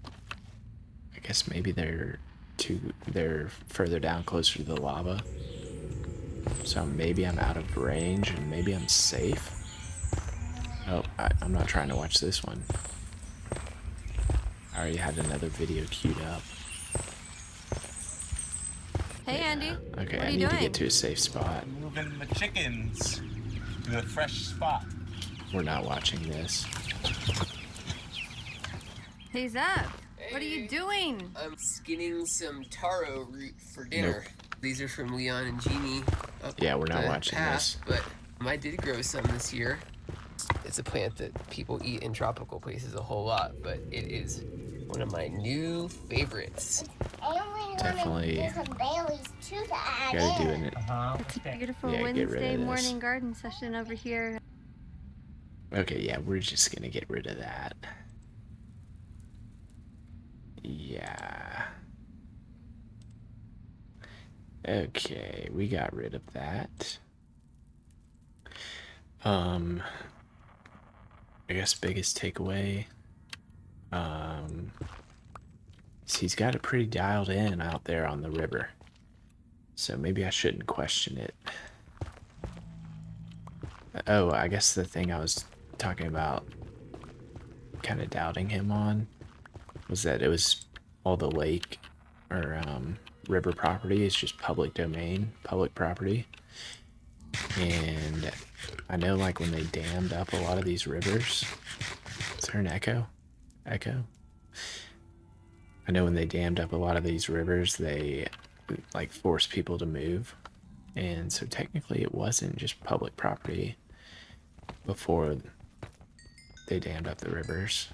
I guess maybe they're further down, closer to the lava. So maybe I'm out of range and maybe I'm safe. Oh, I'm not trying to watch this one. I already had another video queued up. Hey, Andy. Okay, what are I you need doing? to get to a safe spot. Moving the chickens to a fresh spot. We're not watching this. Hey, Zeb. What are you doing? I'm skinning some taro root for dinner. These are from Leon and Jeannie. Yeah, we're not watching this. But I did grow some this year. It's a plant that people eat in tropical places a whole lot, but it is one of my new favorites. Definitely gotta do it. It's a beautiful Yeah, get rid Wednesday of this. morning garden session over here. Okay, yeah, we're just gonna get rid of that. Yeah. Okay, we got rid of that. I guess biggest takeaway. So he's got it pretty dialed in out there on the river. So maybe I shouldn't question it. Oh, I guess the thing I was talking about kind of doubting him on was that it was all the lake or river property is just public domain, public property. And I know like when they dammed up a lot of these rivers, is there an echo? know when they dammed up a lot of these rivers, they like forced people to move. And so technically it wasn't just public property before they dammed up the rivers.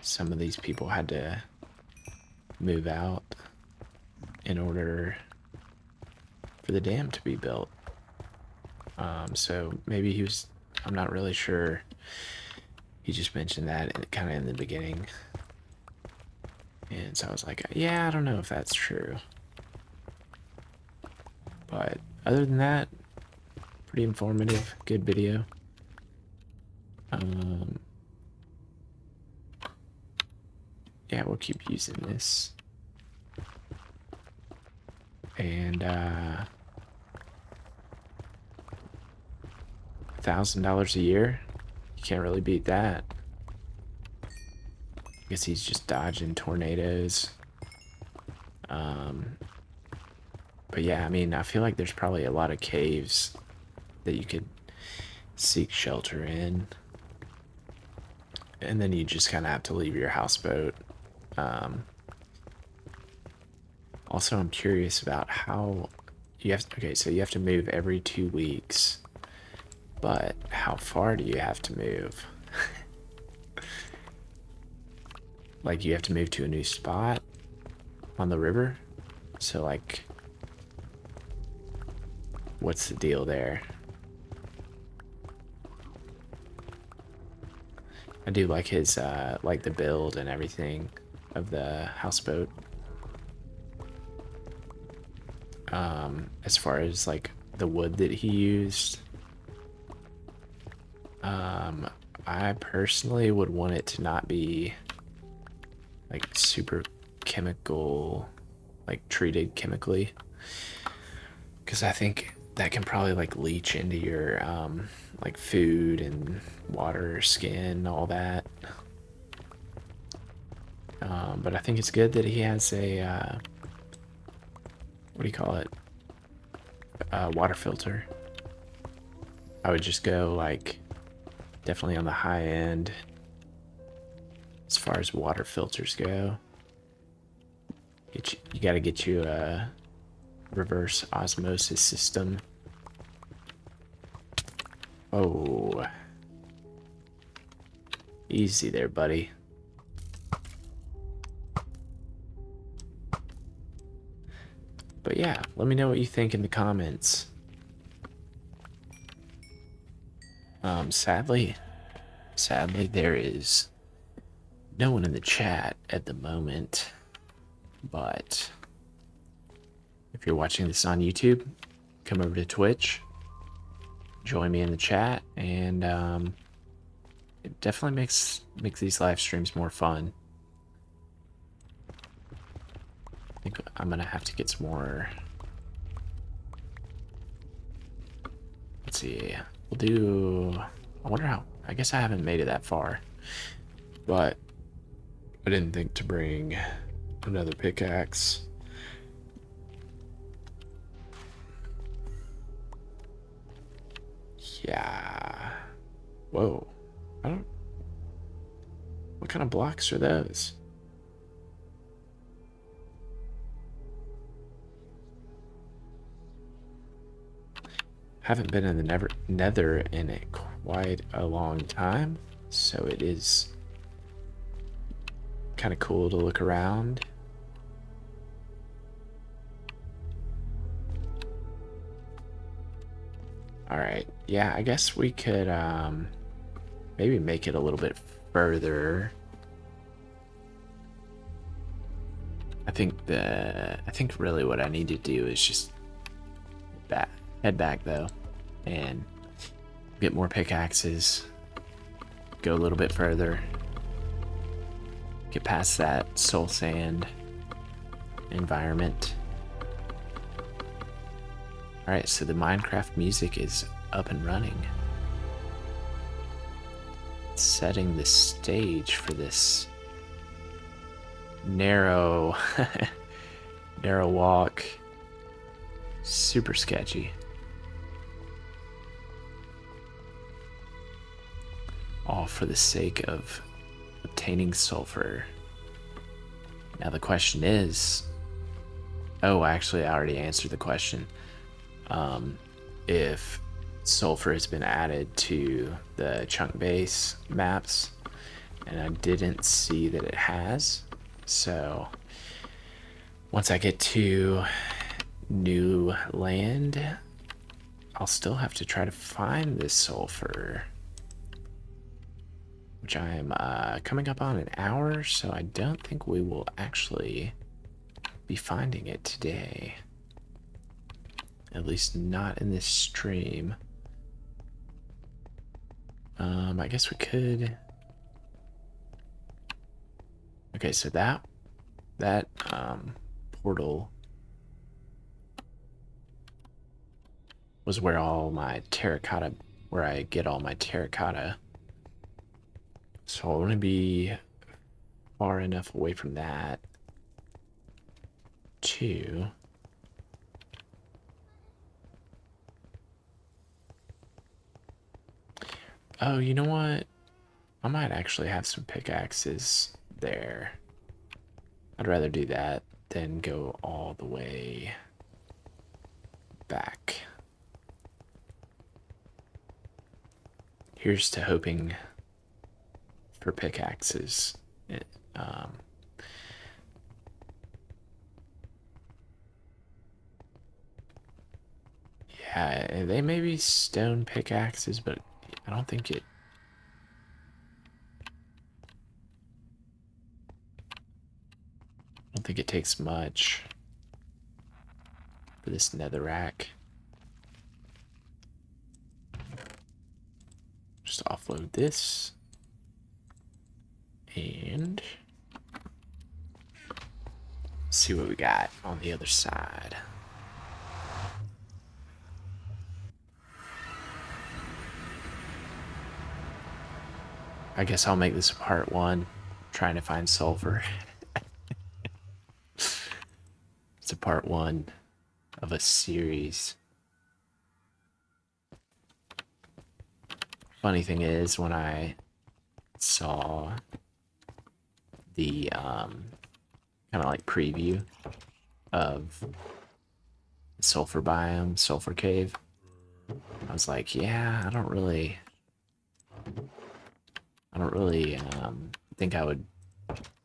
Some of these people had to move out in order for the dam to be built. So maybe he was, I'm not really sure. He just mentioned that kind of in the beginning. And so I was like, yeah, I don't know if that's true. But other than that, pretty informative, good video. Yeah, we'll keep using this. And $1,000 a year, you can't really beat that. I guess he's just dodging tornadoes. But yeah, I mean, I feel like there's probably a lot of caves that you could seek shelter in. And then you just kind of have to leave your houseboat. Also, I'm curious about how you have to, okay, so you have to move every 2 weeks, but how far do you have to move? Like, you have to move to a new spot on the river? So, like, what's the deal there? I do like his, like the build and everything of the houseboat. As far as like the wood that he used, I personally would want it to not be like super chemical, like treated chemically, because I think that can probably like leach into your like food and water, skin, all that. But I think it's good that he has a what do you call it, water filter. I would just go like definitely on the high end as far as water filters go. You got to get you a reverse osmosis system. Oh, easy there, buddy. But yeah, let me know what you think in the comments. Sadly, there is no one in the chat at the moment. But if you're watching this on YouTube, come over to Twitch, join me in the chat, and it definitely makes these live streams more fun. I think I'm gonna have to get some more. Let's see. We'll do. I wonder how. I guess I haven't made it that far, but I didn't think to bring another pickaxe. Yeah. Whoa. I don't. What kind of blocks are those? Haven't been in the nether in quite a long time, so it is kind of cool to look around. Alright, yeah, I guess we could maybe make it a little bit further. I think really what I need to do is just head back though and get more pickaxes, go a little bit further, get past that soul sand environment. Alright, so the Minecraft music is up and running. It's setting the stage for this narrow narrow walk. Super sketchy. All for the sake of obtaining containing sulfur. Now the question is, oh, actually I already answered the question. If sulfur has been added to the chunk base maps, and I didn't see that it has. So once I get to new land, I'll still have to try to find this sulfur, which I am coming up on an hour, so I don't think we will actually be finding it today. At least not in this stream. I guess we could. Okay, so that portal was where all my terracotta, where I get all my terracotta. So I want to be far enough away from that to oh, you know what? I might actually have some pickaxes there. I'd rather do that than go all the way back. Here's to hoping for pickaxes. Yeah, they may be stone pickaxes, but I don't think it. I don't think it takes much for this netherrack. Just offload this. And see what we got on the other side. I guess I'll make this a part 1, trying to find sulfur. It's a part 1 of a series. Funny thing is, when I saw the kind of like preview of the sulfur biome, sulfur cave, I was like, yeah, I don't really think I would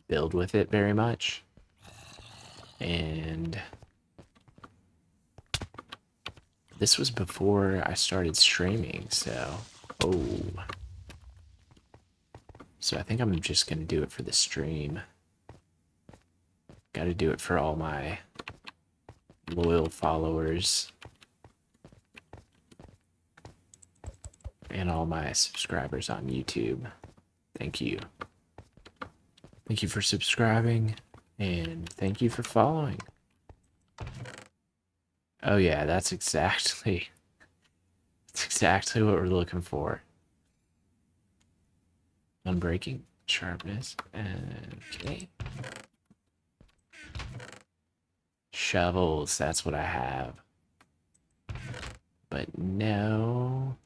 build with it very much. And this was before I started streaming, so so I think I'm just gonna do it for the stream. Gotta do it for all my loyal followers and all my subscribers on YouTube. Thank you. Thank you for subscribing, and thank you for following. Oh yeah, that's exactly what we're looking for. Unbreaking sharpness. Okay. Shovels, that's what I have. But no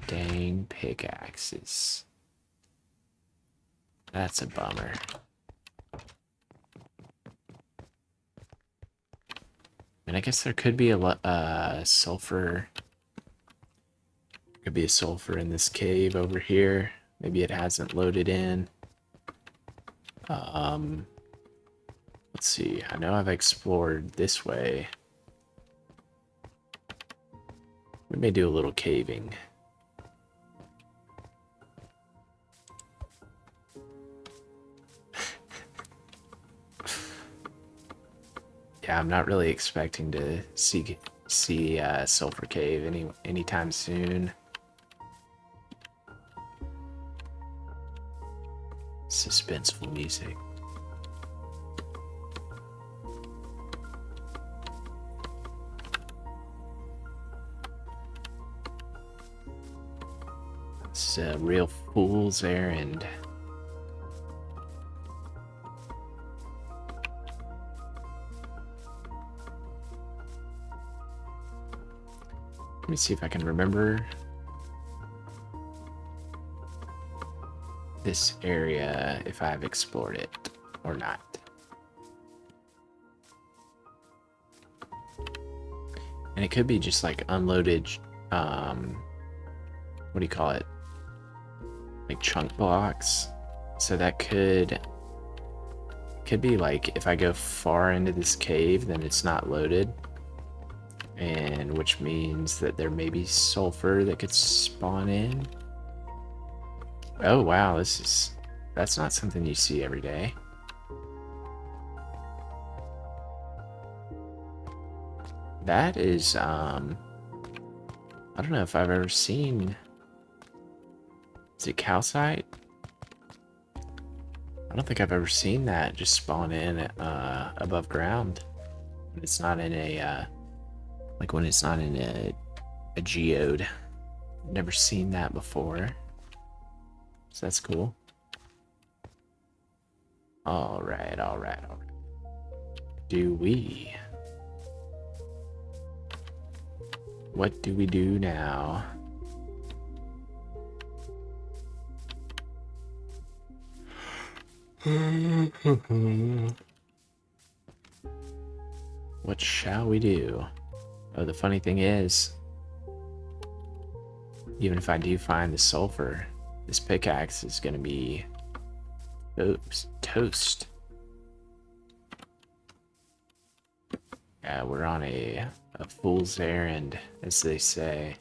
dang pickaxes. That's a bummer. And I guess there could be a sulfur. Could be a sulfur in this cave over here. Maybe it hasn't loaded in. Let's see. I know I've explored this way. We may do a little caving. Yeah, I'm not really expecting to see sulfur cave anytime soon. Suspenseful music. It's a real fool's errand. Let me see if I can remember this area if I've explored it or not. And it could be just like unloaded, what do you call it? Like chunk blocks. So that could be like if I go far into this cave, then it's not loaded. And which means that there may be sulfur that could spawn in. Oh wow, that's not something you see every day. That is, I don't know if I've ever seen, is it calcite? I don't think I've ever seen that just spawn in above ground. It's not in a, like when it's not in a geode. Never seen that before. So that's cool. All right. What do we do now? What shall we do? Oh, the funny thing is, even if I do find the sulfur, this pickaxe is gonna be, oops, toast. Yeah, we're on a fool's errand, as they say.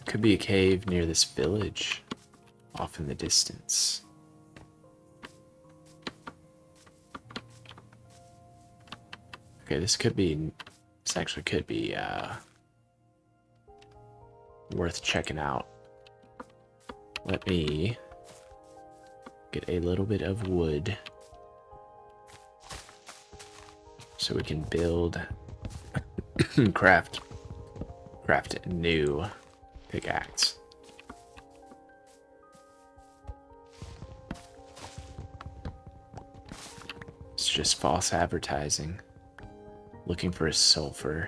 Could be a cave near this village, off in the distance. Okay, this actually could be worth checking out. Let me get a little bit of wood so we can build, craft a new pickaxe. It's just false advertising. Looking for a sulfur.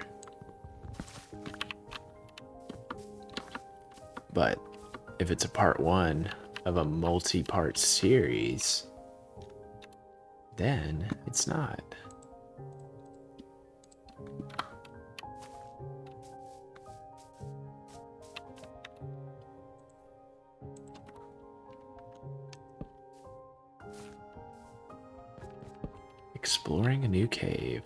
But if it's a part 1 of a multi-part series, then it's not. Exploring a new cave.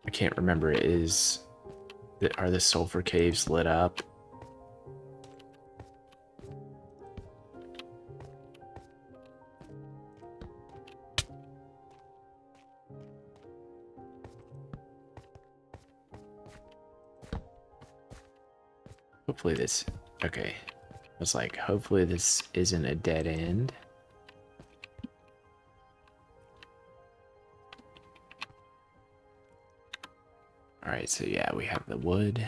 I can't remember, are the sulfur caves lit up? Hopefully this, okay. I was like, hopefully this isn't a dead end. Alright, so yeah, we have the wood.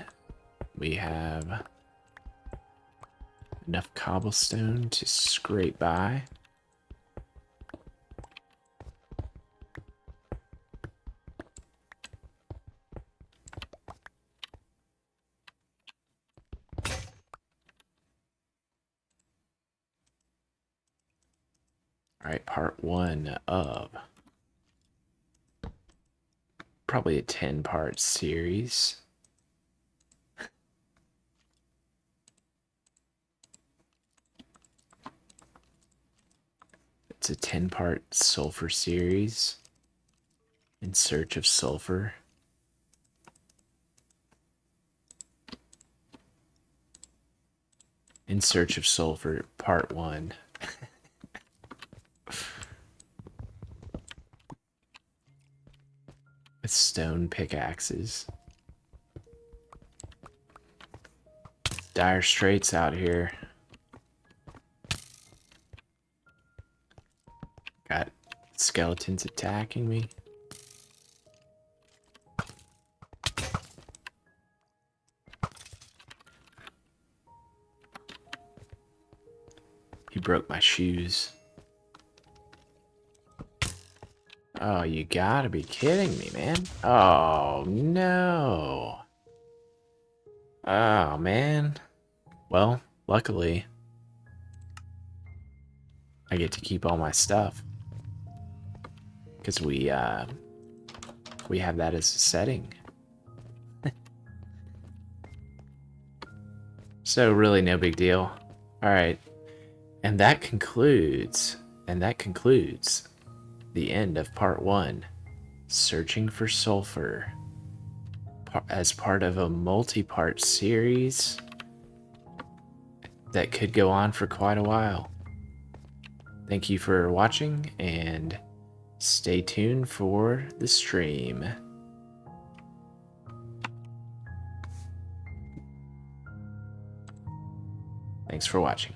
We have enough cobblestone to scrape by. Alright, part 1 of probably a 10-part series. It's a 10-part sulfur series. In search of sulfur. In search of sulfur, part 1. With stone pickaxes. Dire straits out here. Got skeletons attacking me. He broke my shoes. Oh, you gotta be kidding me, man. Oh, no. Oh, man. Well, luckily, I get to keep all my stuff. Because we have that as a setting. So really no big deal. Alright. And that concludes the end of part 1. Searching for sulfur. As part of a multi-part series that could go on for quite a while. Thank you for watching, and stay tuned for the stream. Thanks for watching.